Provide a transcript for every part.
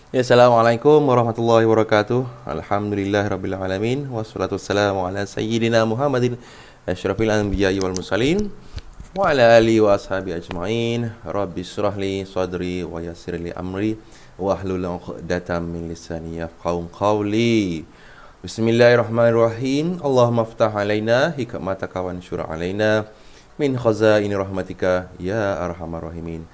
Ya, Assalamualaikum warahmatullahi wabarakatuh. Alhamdulillahirabbil alamin wassalatu wassalamu ala sayyidina Muhammadin asyrafil anbiya'i wal mursalin wa ala alihi wa ashabi ajmain. Rabbi shrah li sadri wa yassir li amri wa hlul 'uqdatam min lisani yafqahu qawli. Bismillahirrahmanirrahim. Allahumma iftah alaina hikmataka wa anshur alaina min khazaini rahmatika ya arhamar rahimin.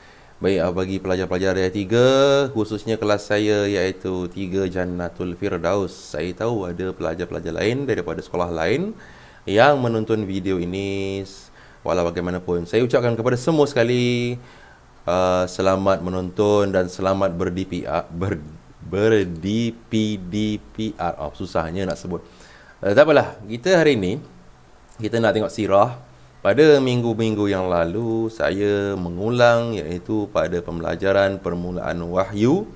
Baik, bagi pelajar-pelajar yang tiga, khususnya kelas saya iaitu 3 Jannatul Firdaus. Saya tahu ada pelajar-pelajar lain daripada sekolah lain yang menonton video ini. Walau bagaimanapun, saya ucapkan kepada semua sekali selamat menonton dan selamat berdPDPR. Susahnya nak sebut. Tak apalah, kita hari ini kita nak tengok sirah. Pada minggu-minggu yang lalu, saya mengulang iaitu pada pembelajaran permulaan wahyu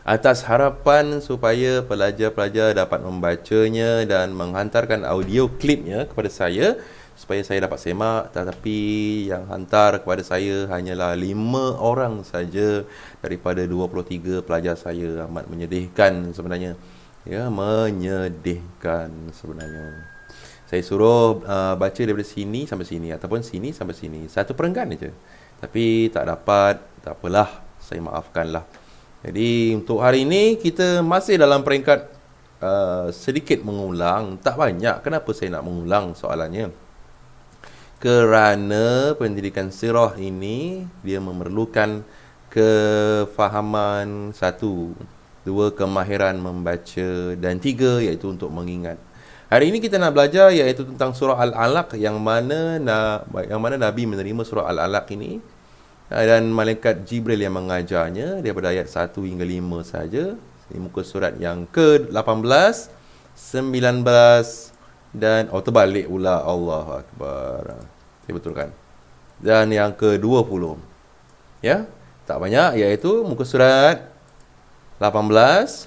atas harapan supaya pelajar-pelajar dapat membacanya dan menghantarkan audio klipnya kepada saya supaya saya dapat semak. Tetapi yang hantar kepada saya hanyalah 5 orang saja daripada 23 pelajar saya. Amat menyedihkan sebenarnya. Ya, menyedihkan sebenarnya. Saya suruh baca daripada sini sampai sini ataupun sini sampai sini. Satu perenggan aja. Tapi tak dapat, tak apalah, saya maafkanlah. Jadi untuk hari ini kita masih dalam peringkat sedikit mengulang, tak banyak. Kenapa saya nak mengulang soalannya? Kerana pendidikan sirah ini dia memerlukan kefahaman, 1, 2 kemahiran membaca, dan 3 iaitu untuk mengingat. Hari ini kita nak belajar iaitu tentang surah Al-Alaq yang mana Nabi menerima surah Al-Alaq ini dan malaikat Jibril yang mengajarnya daripada ayat 1 hingga 5 saja. Ini muka surat yang ke-18, 19 dan terbalik pula, Allahu Akbar. Saya betulkan. Dan yang ke-20. Ya, tak banyak iaitu muka surat 18,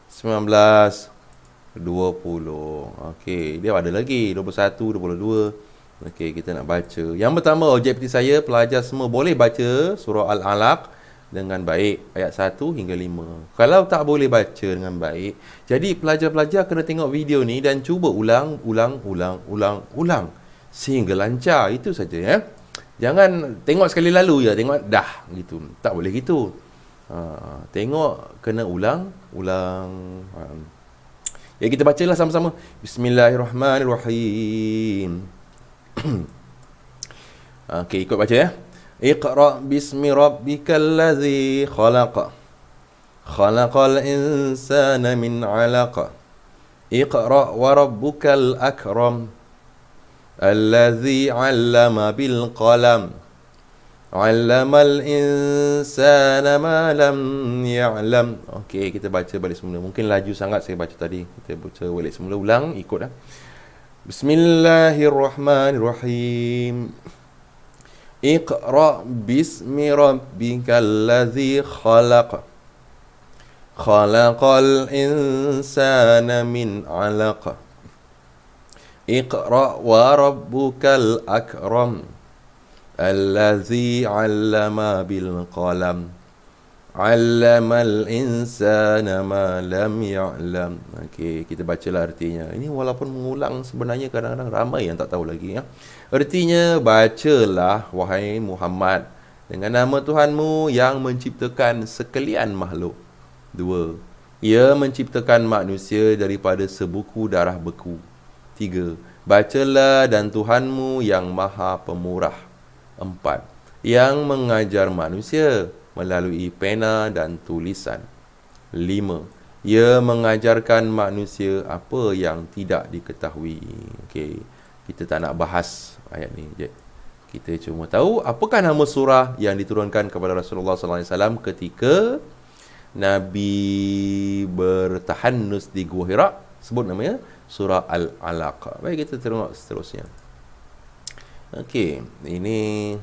19, 20. Okey, dia ada lagi 21, 22. Okey, kita nak baca. Yang pertama, objektif saya pelajar semua boleh baca surah Al-Alaq dengan baik ayat 1 hingga 5. Kalau tak boleh baca dengan baik, jadi pelajar-pelajar kena tengok video ni dan cuba ulang sehingga lancar. Itu saja ya. Jangan tengok sekali lalu je, tengok dah gitu. Tak boleh gitu. Tengok kena ulang. Ya, kita bacalah sama-sama. Bismillahirrahmanirrahim. Okey, ikut baca ya. Iqra bismi rabbikal ladzi khalaq. Khalaqal insana min 'alaq. Iqra wa rabbukal akram. Alladzi 'allama bil qalam. 'Allamal insana ma lam ya'lam. Okey, kita baca balik semula. Mungkin laju sangat saya baca tadi. Kita baca balik semula, ulang, ikut dah. Bismillahirrahmanirrahim. Iqra bismi rabbikal ladzi khalaq. Khalaqal insana min 'alaq. Iqra wa rabbukal akram. Allazi 'allama bil qalam. 'Allamal insana ma lam ya'lam. Okey, kita bacalah artinya. Ini walaupun mengulang, sebenarnya kadang-kadang ramai yang tak tahu lagi ya. Artinya, bacalah wahai Muhammad dengan nama Tuhanmu yang menciptakan sekalian makhluk. 2. Ia menciptakan manusia daripada sebuku darah beku. 3. Bacalah dan Tuhanmu yang Maha Pemurah. 4. Yang mengajar manusia melalui pena dan tulisan. 5. Ia mengajarkan manusia apa yang tidak diketahui. Okey, kita tak nak bahas ayat ni je. Kita cuma tahu apakah nama surah yang diturunkan kepada Rasulullah SAW ketika Nabi bertahannus di Gua Hira. Sebut namanya surah Al-Alaq. Baik, kita tengok seterusnya. Okey, ini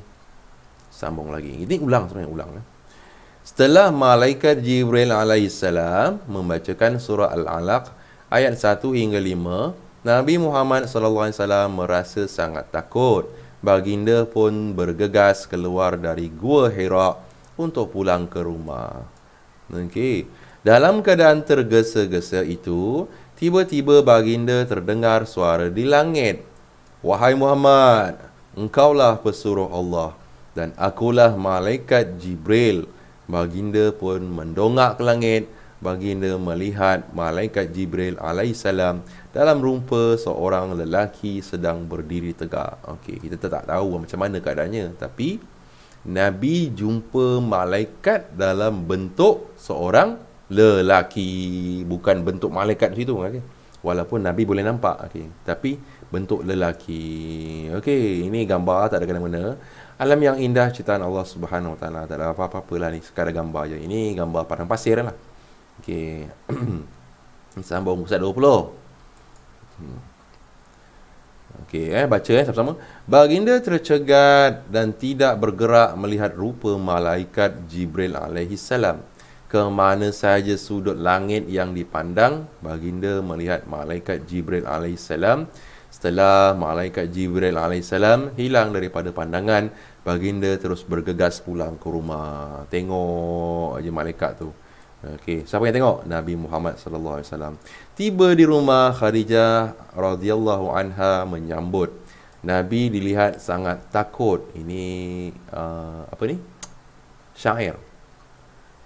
sambung lagi. Ini ulang sebenarnya, ulang. Setelah malaikat Jibril alaihissalam membacakan surah Al-Alaq ayat 1 hingga 5, Nabi Muhammad SAW merasa sangat takut. Baginda pun bergegas keluar dari Gua Hira untuk pulang ke rumah. Okey. Dalam keadaan tergesa-gesa itu, tiba-tiba baginda terdengar suara di langit. Wahai Muhammad, engkaulah pesuruh Allah dan akulah malaikat Jibril. Baginda pun mendongak ke langit. Baginda melihat malaikat Jibril alaihissalam dalam rupa seorang lelaki sedang berdiri tegak. Okey, kita tak tahu macam mana keadaannya, tapi Nabi jumpa malaikat dalam bentuk seorang lelaki, bukan bentuk malaikat situ, okey. Walaupun Nabi boleh nampak, okey, tapi bentuk lelaki. Okey, ini gambar tak ada kena-mena. Alam yang indah ciptaan Allah Subhanahu Wa Taala, tak ada apa-apa lah ni, sekadar gambar je. Ini gambar padang pasir lah. Okey. Sambung Ustaz 20. Okey, baca sama-sama. Baginda tercegat dan tidak bergerak melihat rupa malaikat Jibril alaihissalam. Ke mana sahaja sudut langit yang dipandang, baginda melihat malaikat Jibril alaihissalam. Setelah malaikat Jibril alaihissalam hilang daripada pandangan, baginda terus bergegas pulang ke rumah. Tengok aja malaikat tu. Okey, siapa yang tengok? Nabi Muhammad sallallahu alaihi wasallam. Tiba di rumah, Khadijah radhiyallahu anha menyambut. Nabi dilihat sangat takut. Ini apa ni? Syair.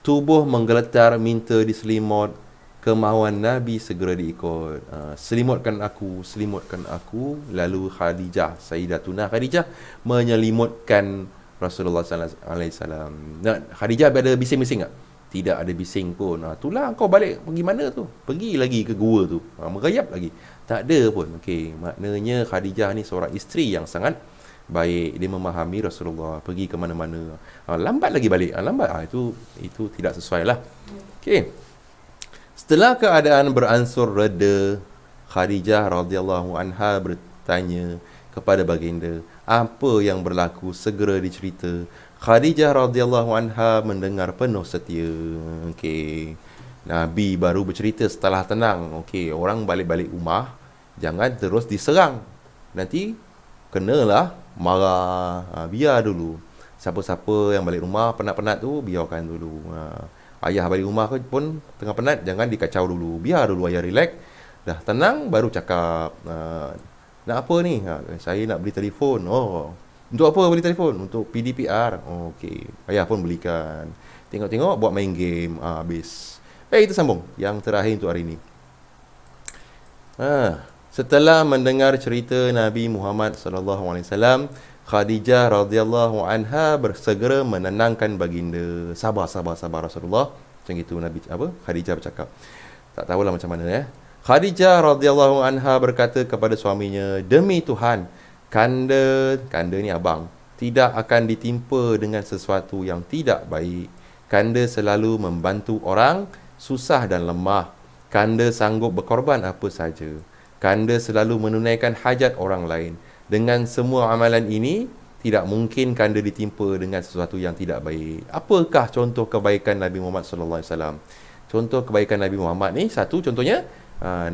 Tubuh menggeletar minta diselimut. Kemahuan Nabi segera diikut. Selimutkan aku. Lalu Khadijah, Sayyidatuna Khadijah menyelimutkan Rasulullah sallallahu alaihi wasallam. Nah, Khadijah ada bising-bising tak? Tidak ada bising pun. Itulah kau balik pergi mana tu? Pergi lagi ke gua tu. Merayap lagi. Tak ada pun. Okey, maknanya Khadijah ni seorang isteri yang sangat baik. Dia memahami Rasulullah pergi ke mana-mana. Lambat lagi balik. Lambat. Itu tidak sesuai lah. Okey. Setelah keadaan beransur reda, Khadijah radhiyallahu anha bertanya kepada baginda, apa yang berlaku segera dicerita. Khadijah radhiyallahu anha mendengar penuh setia. Okey. Nabi baru bercerita setelah tenang. Okey, orang balik-balik rumah jangan terus diserang. Nanti kenalah marah. Biar dulu. Siapa-siapa yang balik rumah penat-penat tu biarkan dulu. Ayah balik rumah pun tengah penat, jangan dikacau dulu. Biar dulu ayah relax. Dah tenang baru cakap. Nak apa ni? Saya nak beli telefon. Oh. Untuk apa beli telefon? Untuk PDPR. Oh, okey. Ayah pun belikan. Tengok-tengok buat main game. Habis. Kita sambung. Yang terakhir untuk hari ini. Setelah mendengar cerita Nabi Muhammad SAW, Khadijah radhiyallahu anha bersegera menenangkan baginda. Sabar Rasulullah. Macam itu Nabi Khadijah bercakap. Tak tahulah macam mana Khadijah radhiyallahu anha berkata kepada suaminya, demi Tuhan, Kanda ni abang, tidak akan ditimpa dengan sesuatu yang tidak baik. Kanda selalu membantu orang susah dan lemah. Kanda sanggup berkorban apa saja. Kanda selalu menunaikan hajat orang lain. Dengan semua amalan ini, tidak mungkin Kanda ditimpa dengan sesuatu yang tidak baik. Apakah contoh kebaikan Nabi Muhammad sallallahu alaihi wasallam? Contoh kebaikan Nabi Muhammad ni, satu contohnya,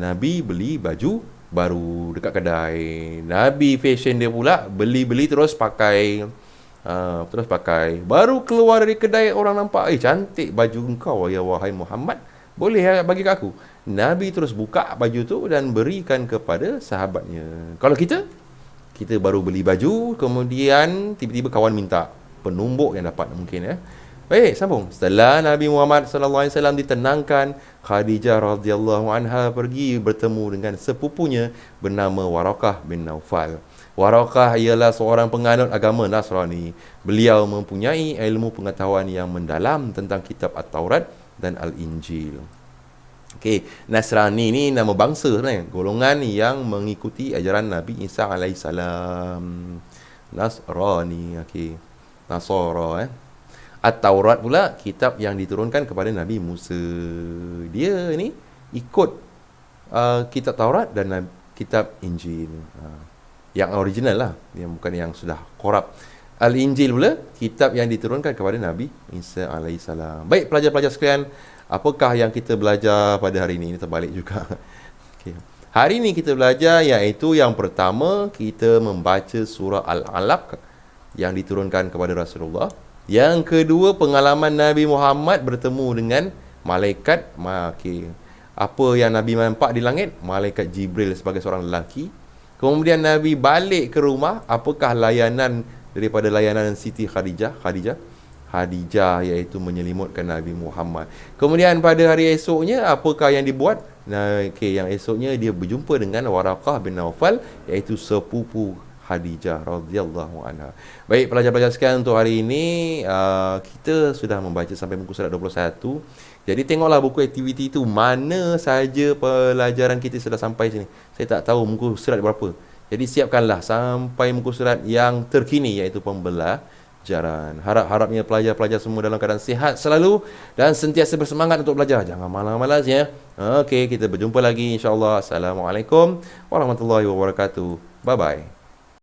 Nabi beli baju baru dekat kedai. Nabi fashion dia pula beli terus pakai. Baru keluar dari kedai orang nampak, cantik baju engkau ya wahai Muhammad. Boleh bagi ke aku? Nabi terus buka baju tu dan berikan kepada sahabatnya. Kalau kita baru beli baju, kemudian tiba-tiba kawan minta, penumbuk yang dapat mungkin Baik, sambung. Setelah Nabi Muhammad SAW ditenangkan, Khadijah radhiyallahu anha pergi bertemu dengan sepupunya bernama Warakah bin Naufal. Warakah ialah seorang penganut agama Nasrani. Beliau mempunyai ilmu pengetahuan yang mendalam tentang kitab At-Taurat dan Al-Injil. Okey, Nasrani ni nama bangsa sebenarnya, golongan yang mengikuti ajaran Nabi Isa alaihissalam. Nasrani, okey. Nasara At-Taurat pula kitab yang diturunkan kepada Nabi Musa. Dia ni ikut kitab Taurat dan kitab Injil. Yang original lah, yang bukan yang sudah korup. Al-Injil pula kitab yang diturunkan kepada Nabi Isa alaihissalam. Baik pelajar-pelajar sekalian, apakah yang kita belajar pada hari ini? Ini terbalik juga. Okay. Hari ini kita belajar iaitu yang pertama, kita membaca surah Al-Alaq yang diturunkan kepada Rasulullah. Yang kedua, pengalaman Nabi Muhammad bertemu dengan malaikat, okey. Apa yang Nabi nampak di langit? Malaikat Jibril sebagai seorang lelaki. Kemudian Nabi balik ke rumah, apakah layanan daripada layanan Siti Khadijah, iaitu menyelimutkan Nabi Muhammad. Kemudian pada hari esoknya, apakah yang dibuat? Yang esoknya dia berjumpa dengan Waraqah bin Naufal, iaitu sepupu Khadijah radhiyallahu anha. Baik pelajar-pelajar sekalian, untuk hari ini kita sudah membaca sampai muka surat 21. Jadi tengoklah buku aktiviti itu mana saja pelajaran kita sudah sampai sini. Saya tak tahu muka surat berapa. Jadi siapkanlah sampai muka surat yang terkini, iaitu pembelajaran. Harapnya pelajar-pelajar semua dalam keadaan sihat selalu dan sentiasa bersemangat untuk belajar. Jangan malas-malas ya. Okey, kita berjumpa lagi insya-Allah. Assalamualaikum warahmatullahi wabarakatuh. Bye bye.